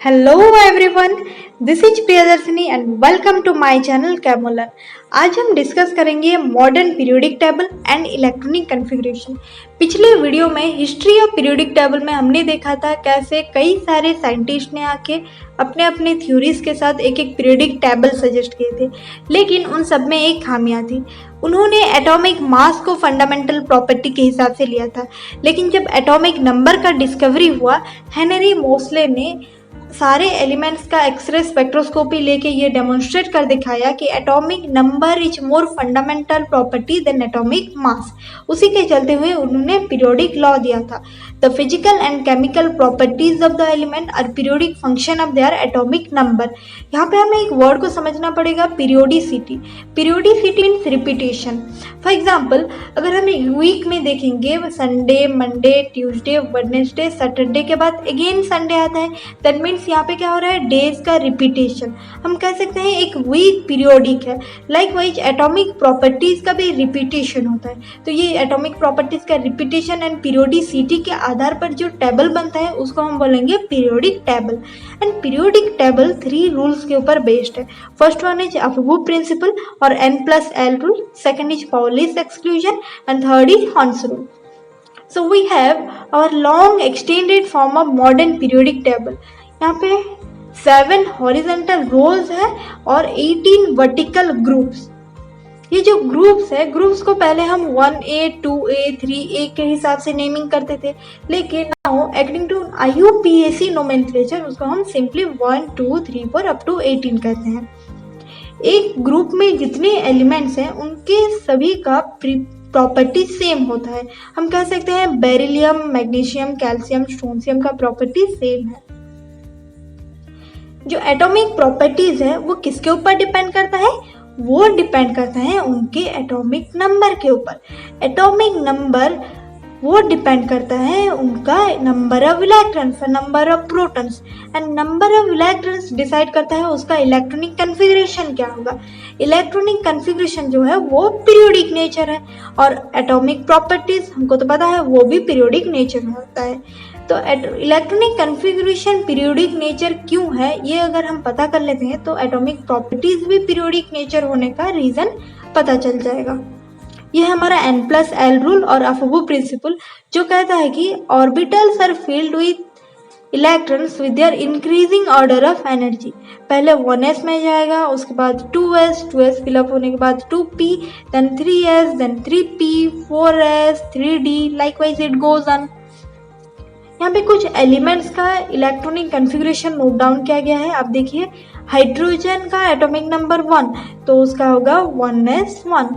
Hello everyone, this is Priyadarshini and welcome to my channel Chemolar. आज हम discuss करेंगे modern periodic table and electronic configuration. पिछले video में history of periodic table में हमने देखा था कैसे कई सारे साइंटिस्ट ने आके अपने अपने थ्योरीज के साथ एक एक पीरियोडिक टेबल सजेस्ट किए थे, लेकिन उन सब में एक खामियां थी। उन्होंने एटॉमिक मास को फंडामेंटल प्रॉपर्टी के हिसाब से लिया था, लेकिन जब एटॉमिक नंबर का डिस्कवरी हुआ, हेनरी मोसले ने सारे एलिमेंट्स का एक्सरे स्पेक्ट्रोस्कोपी लेके ये डेमोन्स्ट्रेट कर दिखाया कि atomic number is more fundamental property than atomic mass. उसी के चलते हुए उन्होंने पीरियोडिक लॉ दिया था, the physical and chemical properties of the element are periodic function of their atomic number. यहाँ पे हमें एक वर्ड को समझना पड़ेगा, periodicity. Periodicity means repetition. For example, अगर हम वीक में देखेंगे, Sunday, Monday, Tuesday, Wednesday, Saturday के बाद अगेन संडे आता है, दैट मीन्स यहाँ पे क्या हो रहा है, डेज का रिपीटेशन। हम कह सकते हैं एक वीक पीरियोडिक है। लाइकवाइज एटॉमिक प्रॉपर्टीज का भी रिपीटेशन होता है। तो ये एटॉमिक प्रॉपर्टीज का रिपीटेशन एंड पीरियोडिसिटी के आधार पर जो टेबल बनता है उसको हम बोलेंगे periodic table. And periodic table 3 rules के ऊपर बेस्ड है। First one is Aufbau principle और N+L rule, second is Pauli's exclusion and third is हॉर्न्स rule. So we have our long extended form of modern periodic table. यहाँ पे 7 horizontal रोज है और 18 vertical groups. ये जो ग्रुप्स है, ग्रुप्स को पहले हम 1A, 2A, 3A के हिसाब से नेमिंग करते थे, लेकिन now according to IUPAC nomenclature उसको हम सिंपली 1, 2, 3, 4 अप टू 18 कहते हैं। एक ग्रुप में जितने एलिमेंट्स हैं उनके सभी का प्रॉपर्टी सेम होता है। हम कह सकते हैं बेरिलियम, मैग्नीशियम, कैल्शियम, स्ट्रोंशियम का प्रॉपर्टी सेम है। जो एटॉमिक प्रॉपर्टीज है वो किसके ऊपर डिपेंड करता है? वो डिपेंड करता है उनके एटॉमिक नंबर के ऊपर। एटॉमिक नंबर वो डिपेंड करता है उनका number of electrons, number of protons, and number of electrons decide करता है उसका इलेक्ट्रॉनिक कॉन्फ़िगरेशन क्या होगा। इलेक्ट्रॉनिक कॉन्फ़िगरेशन जो है वो पीरियोडिक नेचर है, और एटॉमिक प्रॉपर्टीज हमको तो पता है वो भी पीरियोडिक नेचर में होता है। तो इलेक्ट्रॉनिक कॉन्फ़िगरेशन पीरियोडिक नेचर क्यों है, ये अगर हम पता कर लेते हैं तो एटॉमिक प्रॉपर्टीज भी पीरियोडिक नेचर होने का रीज़न पता चल जाएगा। ये हमारा N+L रूल और अफबू प्रिंसिपल, जो कहता है कि orbitals are filled with electrons with their increasing order of energy. पहले 1s में जाएगा, उसके बाद 2s फिलअप होने के बाद 2p, then 3s, then 3p, 4s, 3d, likewise it goes on. यहाँ पे कुछ एलिमेंट्स का इलेक्ट्रॉनिक कॉन्फ़िगरेशन नोट डाउन किया गया है। आप देखिए, हाइड्रोजन का एटॉमिक नंबर 1 तो उसका होगा 1s1।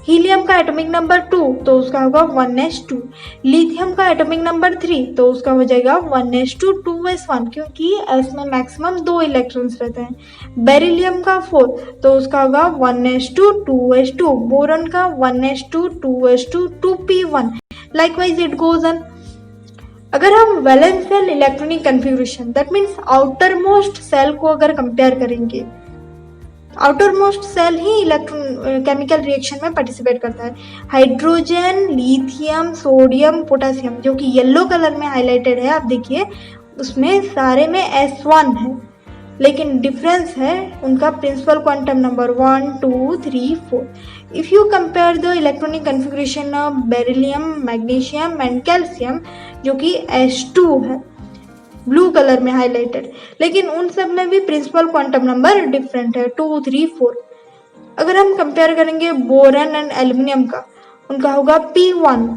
हीलियम का एटॉमिक नंबर 2 तो उसका होगा 1s2। लिथियम का एटॉमिक नंबर 3 तो उसका हो जाएगा 1s2 2s1, क्योंकि s में मैक्सिमम 2 इलेक्ट्रॉन्स रहते हैं। बेरिलियम का 4 तो उसका होगा 1s2 2s2। बोरॉन का 1s2 2s2 2p1, likewise it goes on. अगर हम valence shell electronic configuration, that means outermost shell को अगर कंपेयर करेंगे, आउटर मोस्ट सेल ही इलेक्ट्रॉन केमिकल रिएक्शन में पार्टिसिपेट करता है। हाइड्रोजन, लिथियम, सोडियम, पोटेशियम, जो कि येलो कलर में हाईलाइटेड है, आप देखिए उसमें सारे में S1 है, लेकिन डिफरेंस है उनका principal quantum number 1, 2, 3, 4। If you compare the electronic configuration of beryllium, magnesium and calcium, जो कि S2 है, ब्लू कलर में हाईलाइटेड, लेकिन उन सब में भी प्रिंसिपल क्वांटम नंबर डिफरेंट है, 2, 3, 4। अगर हम कंपेयर करेंगे बोरॉन एंड एल्युमिनियम का, उनका होगा P1,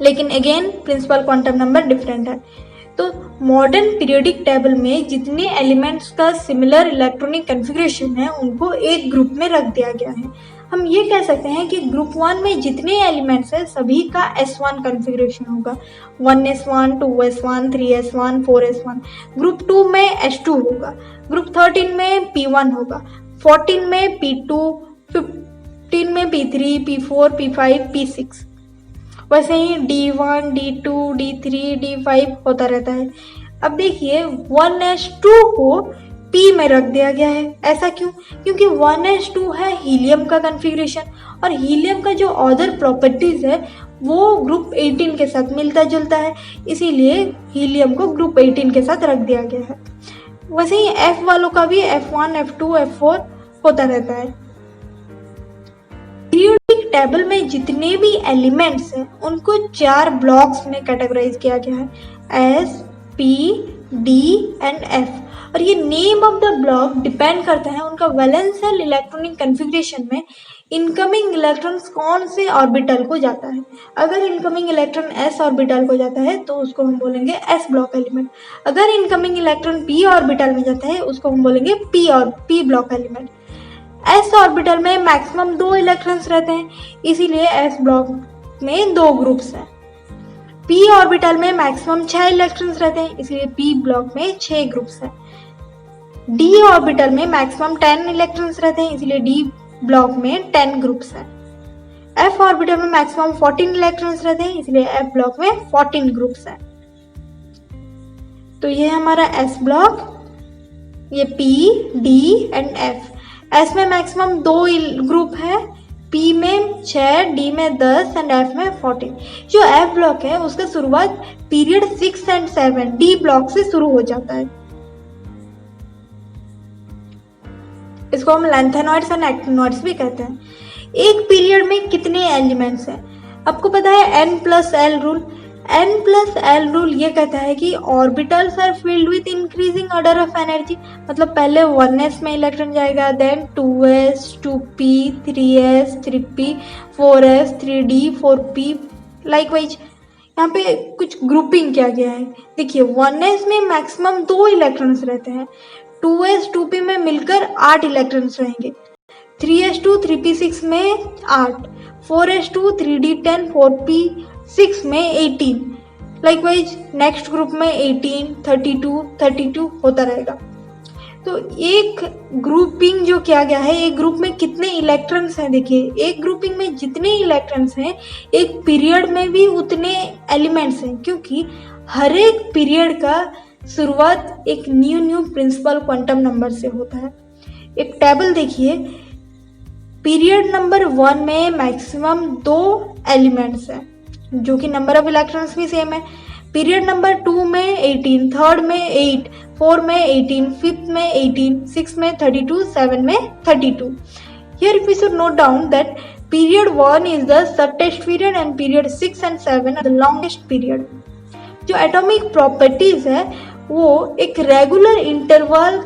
लेकिन again principal quantum number different है। तो मॉडर्न पीरियोडिक टेबल में जितने एलिमेंट्स का सिमिलर इलेक्ट्रॉनिक कॉन्फ़िगरेशन है उनको एक ग्रुप में रख दिया गया है। हम ये कह सकते हैं कि ग्रुप 1 में जितने एलिमेंट्स हैं सभी का S1 कॉन्फ़िगरेशन होगा, 1s1 2s1 3s1 4s1। Group 2 में S2 होगा, ग्रुप 13 में P1 होगा, 14 में P2, 15 में P3, P4, P5, P6। वैसे ही D1, D2, D3, D5 होता रहता है। अब देखिए 1s2 को P में रख दिया गया है, ऐसा क्यों? क्योंकि 1s2 है हीलियम का कॉन्फ़िगरेशन, और हीलियम का जो अदर प्रॉपर्टीज है वो ग्रुप 18 के साथ मिलता जुलता है, इसीलिए हीलियम को ग्रुप 18 के साथ रख दिया गया है। वैसे ही F वालों का भी F1, F2, F4 होता रहता है। पीरियोडिक टेबल में जितने भी एलिमेंट्स हैं उनको 4 ब्लॉक्स में कैटेगराइज किया गया है, S, P, D and F। और ये name of the block depend करता है उनका वैलेंस शेल इलेक्ट्रॉनिक कन्फिग्रेशन में इनकमिंग इलेक्ट्रॉन्स कौन से ऑर्बिटल को जाता है। अगर इनकमिंग इलेक्ट्रॉन s ऑर्बिटल को जाता है तो उसको हम बोलेंगे s ब्लॉक एलिमेंट। अगर इनकमिंग इलेक्ट्रॉन p ऑर्बिटल में जाता है उसको हम बोलेंगे p block element. s orbital में मैक्सिमम 2 इलेक्ट्रॉन्स रहते हैं, इसीलिए s ब्लॉक में 2 ग्रुप्स हैं। p ऑर्बिटल में मैक्सिमम 6 इलेक्ट्रॉन्स रहते हैं, इसलिए p ब्लॉक में 6 ग्रुप्स हैं। d ऑर्बिटल में मैक्सिमम 10 इलेक्ट्रॉन्स रहते हैं, इसलिए d ब्लॉक में 10 ग्रुप्स हैं। f ऑर्बिटल में मैक्सिमम 14 इलेक्ट्रॉन्स रहते हैं, इसलिए f ब्लॉक में 14 ग्रुप्स हैं। तो ये हमारा s ब्लॉक, ये p, d and f। s में मैक्सिमम 2 ग्रुप है, p में 6, d में 10 एंड f में 14। जो f ब्लॉक है उसका शुरुआत पीरियड 6 एंड 7 d ब्लॉक से शुरू हो जाता है। इसको हम लैंथेनॉइड्स एंड एक्टिनॉइड्स भी कहते हैं। एक पीरियड में कितने एलिमेंट्स हैं? आपको पता है n+l रूल। n+l रूल ये कहता है कि orbitals are filled with increasing order of energy. मतलब पहले 1s में इलेक्ट्रॉन जाएगा, then 2s, 2p, 3s, 3p, 4s, 3d, 4p, likewise. यहाँ पे कुछ ग्रुपिंग किया गया है। देखिए 1s में मैक्सिमम 2 इलेक्ट्रॉन्स रहते हैं, 2s 2p में मिलकर 8 इलेक्ट्रॉन्स रहेंगे, 3s2 3p6 में 8, 4s2 3d10 4p 6 में 18, लाइकवाइज नेक्स्ट ग्रुप में 18, 32 होता रहेगा। तो एक ग्रुपिंग जो किया गया है, एक ग्रुप में कितने इलेक्ट्रॉन्स हैं, देखिए एक ग्रुपिंग में जितने इलेक्ट्रॉन्स हैं एक पीरियड में भी उतने एलिमेंट्स हैं, क्योंकि हर एक पीरियड का शुरुआत एक न्यू प्रिंसिपल क्वांटम नंबर से होता है। एक टेबल देखिए, पीरियड नंबर 1 में मैक्सिमम 2 एलिमेंट्स हैं जो कि नंबर ऑफ इलेक्ट्रॉन्स भी सेम है। पीरियड नंबर 2 में 18, थर्ड में 8, 4 में 18, फिफ्थ में 18, 6 में 32, 7 में 32। Here we should note down that period 1 is the shortest period and period 6 and 7 are the longest period। जो एटॉमिक प्रॉपर्टीज है वो एक रेगुलर इंटरवल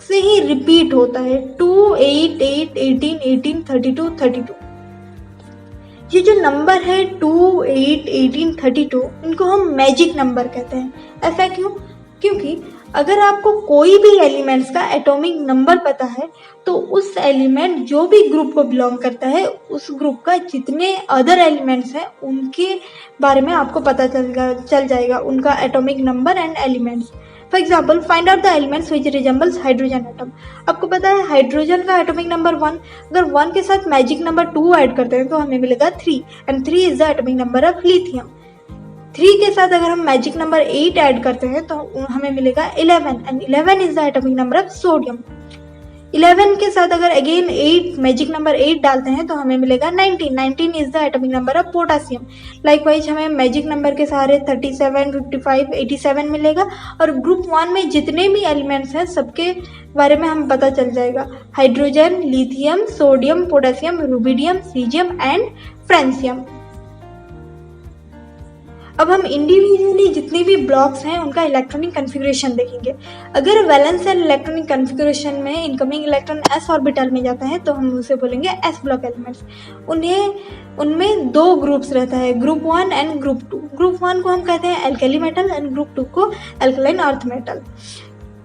से ही रिपीट होता है, 2, 8, 8, 18, 18, 32, 32। ये जो नंबर है 2, 8, 18, 32 इनको हम मैजिक नंबर कहते हैं। ऐसा क्यों? क्योंकि अगर आपको कोई भी एलिमेंट्स का एटॉमिक नंबर पता है तो उस एलिमेंट जो भी ग्रुप को बिलोंग करता है उस ग्रुप का जितने अदर एलिमेंट्स हैं उनके बारे में आपको पता चल जाएगा, उनका atomic number and elements. For example find out the elements which resembles hydrogen atom. आपको पता है हाइड्रोजन का एटॉमिक नंबर 1, अगर 1 के साथ मैजिक नंबर 2 ऐड करते हैं तो हमें मिलेगा 3 and 3 is the atomic number of lithium. 3 के साथ अगर हम मैजिक नंबर 8 ऐड करते हैं तो हमें मिलेगा 11 and 11 is the atomic number of sodium. 11 के साथ अगर अगेन 8 मैजिक नंबर 8 डालते हैं तो हमें मिलेगा 19 is the atomic number of potassium. Likewise हमें मैजिक नंबर के सहारे 37, 55, 87 मिलेगा और ग्रुप 1 में जितने भी एलिमेंट्स हैं सबके बारे में हमें पता चल जाएगा, hydrogen, lithium, sodium, potassium, rubidium, caesium and francium. अब हम इंडिविजुअली जितने भी ब्लॉक्स हैं उनका इलेक्ट्रॉनिक कन्फिग्रेशन देखेंगे। अगर वैलेंस शेल इलेक्ट्रॉनिक कन्फिग्रेशन में इनकमिंग इलेक्ट्रॉन s ऑर्बिटल में जाता है तो हम उसे बोलेंगे s ब्लॉक एलिमेंट्स। उनमें 2 ग्रुप्स रहता है, ग्रुप 1 एंड ग्रुप 2। ग्रुप 1 को हम कहते हैं एल्कली मेटल एंड ग्रुप 2 को एल्कलाइन अर्थ मेटल।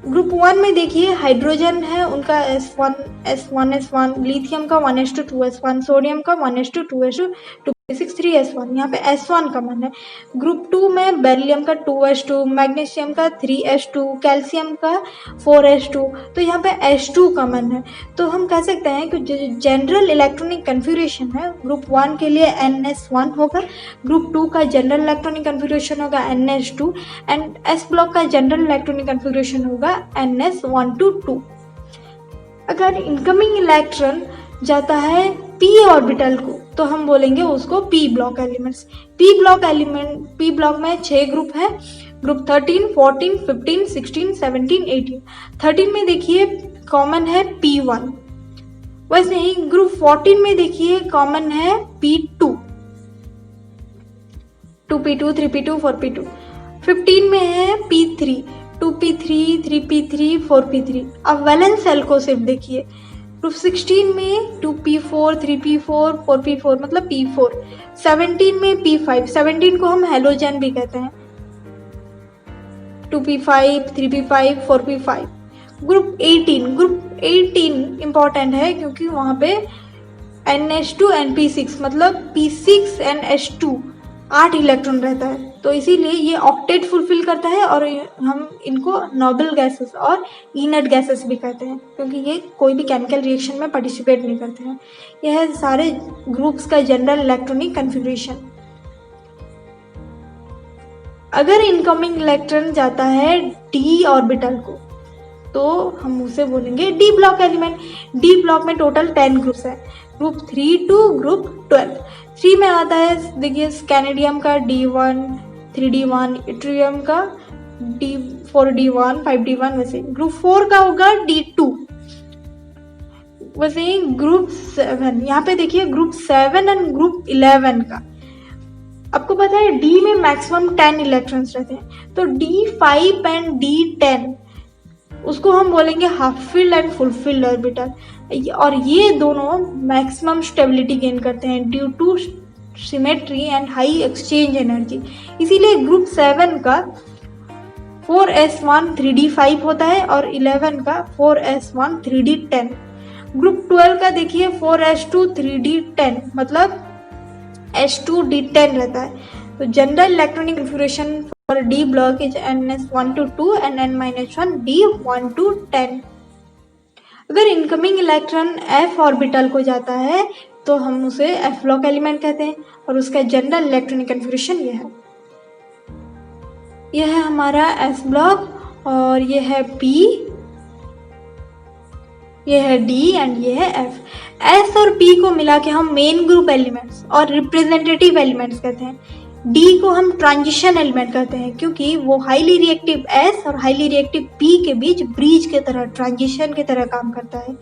ग्रुप 1 में देखिए हाइड्रोजन है उनका S1, लिथियम का 1s2 2s1, सोडियम का 1s2 2s2 2p6 3s1, यहाँ पे S1 कॉमन है। ग्रुप 2 में बेरिलियम का 2s2, मैग्नीशियम का 3s2, कैल्शियम का 4s2, तो यहाँ पे S2 कॉमन है। तो हम कह सकते हैं कि जो जनरल इलेक्ट्रॉनिक कन्फिग्रेशन है ग्रुप 1 के लिए NS1 होगा, ग्रुप 2 का जनरल इलेक्ट्रॉनिक कन्फिग्रेशन होगा NS2 एंड S ब्लॉक का जनरल इलेक्ट्रॉनिक कन्फिग्रेशन होगा NS1 to 2। अगर इनकमिंग इलेक्ट्रॉन जाता है पी ऑर्बिटल को तो हम बोलेंगे उसको P block elements. P block में 6 ग्रुप है, ग्रुप 13, 14, 15, 16, 17, 18। 13 में देखिए कॉमन है P1, वैसे ही ग्रुप 14 में देखिए कॉमन है P2, 2P2, 3P2, 4P2। 15 में है P3, 2P3, 3P3, 4P3। अब वैलेंस शेल को सिर्फ देखिए, ग्रुप 16 में 2P4, 3P4, 4P4 मतलब P4। 17 में P5, 17 को हम हेलोजन भी कहते हैं, 2P5, 3P5, 4P5। Group 18 important है क्योंकि वहाँ पे NH2 NP6 मतलब P6 NH2 8 इलेक्ट्रॉन रहता है, तो इसीलिए ये ऑक्टेट फुलफिल करता है और हम इनको नोबल गैसेस और इनर्ट गैसेस भी कहते हैं क्योंकि ये कोई भी केमिकल रिएक्शन में पार्टिसिपेट नहीं करते हैं। यह है सारे ग्रुप्स का जनरल इलेक्ट्रॉनिक कन्फिग्रेशन। अगर इनकमिंग इलेक्ट्रॉन जाता है डी ऑर्बिटल को तो हम उसे बोलेंगे D block element. D block में टोटल 10 ग्रुप्स है, ग्रुप 3 to ग्रुप 12। 3 में आता है देखिए स्कैनेडियम का D1, 3D1, इट्रियम का D4D1, 5D1। वैसे ग्रुप 4 का होगा D2। वैसे ही ग्रुप 7, यहाँ पे देखिए ग्रुप 7 एंड ग्रुप 11 का। आपको पता है डी में मैक्सिमम 10 इलेक्ट्रॉन्स रहते हैं, तो D5 एंड D10 उसको हम बोलेंगे half filled and full field orbital, और ये दोनों मैक्सिमम स्टेबिलिटी गेन करते हैं due to symmetry and high exchange energy. इसीलिए ग्रुप 7 का 4s1 3d5 होता है और 11 का 4s1 3d10। ग्रुप 12 का देखिए 4s2 3d10 मतलब s2d10 रहता है। तो general electronic configuration for D block is ns1 to 2 and n-1 d1 to 10। अगर इनकमिंग इलेक्ट्रॉन f ऑर्बिटल को जाता है तो हम उसे f ब्लॉक एलिमेंट कहते हैं और उसका जनरल इलेक्ट्रॉनिक कन्फिगरेशन यह है हमारा s ब्लॉक और यह है p, यह है d एंड यह है f। s और p को मिला के हम मेन ग्रुप एलिमेंट्स और रिप्रेजेंटेटिव एलिमेंट्स कहते हैं। d को हम ट्रांजिशन एलिमेंट कहते हैं क्योंकि वो हाईली रिएक्टिव s और हाईली रिएक्टिव p के बीच ब्रिज के तरह, ट्रांजिशन की तरह काम करता है।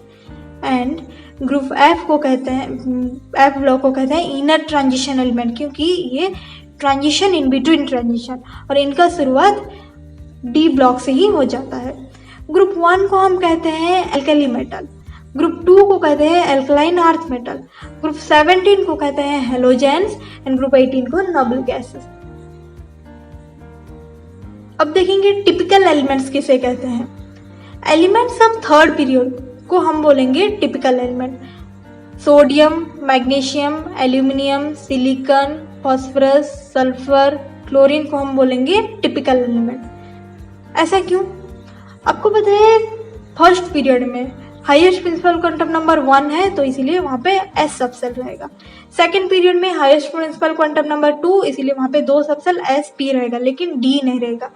एंड ग्रुप f को कहते हैं, f ब्लॉक को कहते हैं इनर ट्रांजिशन एलिमेंट क्योंकि ये ट्रांजिशन इन बिटवीन ट्रांजिशन और इनका शुरुआत d ब्लॉक से ही हो जाता है। ग्रुप 1 को हम कहते हैं एल्कली मेटल, ग्रुप 2 को कहते हैं एल्कलाइन अर्थ मेटल, ग्रुप 17 को कहते हैं हेलोजेंस एंड ग्रुप 18 को नोबल गैसेस। अब देखेंगे टिपिकल एलिमेंट्स किसे कहते हैं। एलिमेंट्स ऑफ थर्ड पीरियड को हम बोलेंगे typical element. Sodium, magnesium, aluminium, silicon, phosphorus, sulphur, chlorine को हम बोलेंगे टिपिकल एलिमेंट। ऐसा क्यों? आपको पता है फर्स्ट पीरियड में हाईएस्ट प्रिंसिपल क्वांटम नंबर 1 है तो इसीलिए वहाँ पे s सबसेल रहेगा। सेकंड पीरियड में हाईएस्ट प्रिंसिपल क्वांटम नंबर 2 इसीलिए वहाँ पे 2 सबसेल s p रहेगा लेकिन d नहीं रहेगा।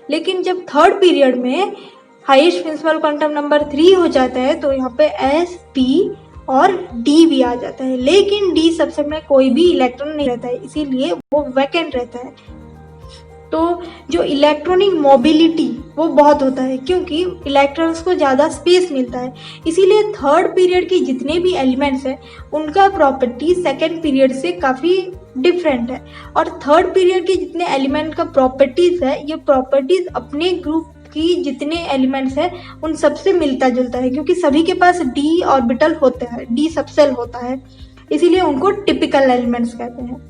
लेकिन जब थर्ड पीरियड में हाईएस्ट प्रिंसिपल क्वांटम नंबर 3 हो जाता है तो यहाँ पे s p और d भी आ जाता है, लेकिन d सबसेल में कोई भी इलेक्ट्रॉन नहीं रहता है इसीलिए वो वैकेंट रहता है। तो जो इलेक्ट्रॉनिक मोबिलिटी वो बहुत होता है क्योंकि इलेक्ट्रॉन्स को ज़्यादा स्पेस मिलता है, इसीलिए थर्ड पीरियड के जितने भी एलिमेंट्स हैं उनका प्रॉपर्टी सेकंड पीरियड से काफ़ी डिफरेंट है। और थर्ड पीरियड के जितने एलिमेंट का प्रॉपर्टीज़ है ये प्रॉपर्टीज़ अपने ग्रुप की जितने एलिमेंट्स हैं उन सबसे मिलता जुलता है क्योंकि सभी के पास d ऑर्बिटल होता है, d सबसेल होता है, इसीलिए उनको टिपिकल एलिमेंट्स कहते हैं।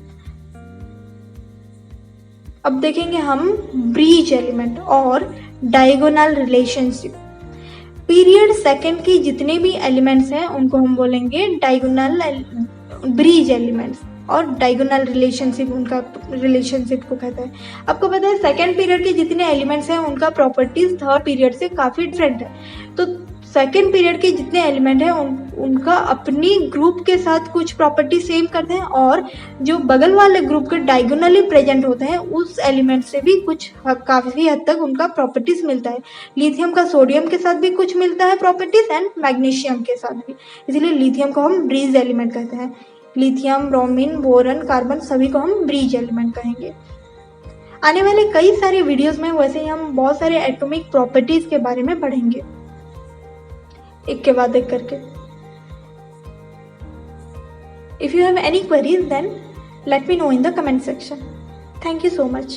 अब देखेंगे हम ब्रिज एलिमेंट और डायगोनल रिलेशनशिप। पीरियड सेकंड की जितने भी एलिमेंट्स हैं उनको हम बोलेंगे डायगोनल ब्रिज एलिमेंट्स और डायगोनल रिलेशनशिप उनका रिलेशनशिप को कहते हैं। आपको पता है सेकंड पीरियड के जितने एलिमेंट्स हैं उनका प्रॉपर्टीज थर्ड पीरियड से काफ़ी डिफरेंट है। तो सेकेंड पीरियड के जितने एलिमेंट हैं उनका अपनी ग्रुप के साथ कुछ प्रॉपर्टी सेम करते हैं, और जो बगल वाले ग्रुप के डायगोनली प्रेजेंट होते हैं उस एलिमेंट से भी कुछ काफ़ी हद तक उनका प्रॉपर्टीज मिलता है। लिथियम का सोडियम के साथ भी कुछ मिलता है प्रॉपर्टीज, एंड मैग्नीशियम के साथ भी, इसलिए लिथियम को हम ब्रिज एलिमेंट कहते हैं। लिथियम, ब्रोमीन, बोरन, कार्बन सभी को हम ब्रिज एलिमेंट कहेंगे। आने वाले कई सारे वीडियोस में वैसे ही हम बहुत सारे एटॉमिक प्रॉपर्टीज के बारे में पढ़ेंगे, एक के बाद एक करके। If you have any queries, then let me know in the comment section. Thank you so much.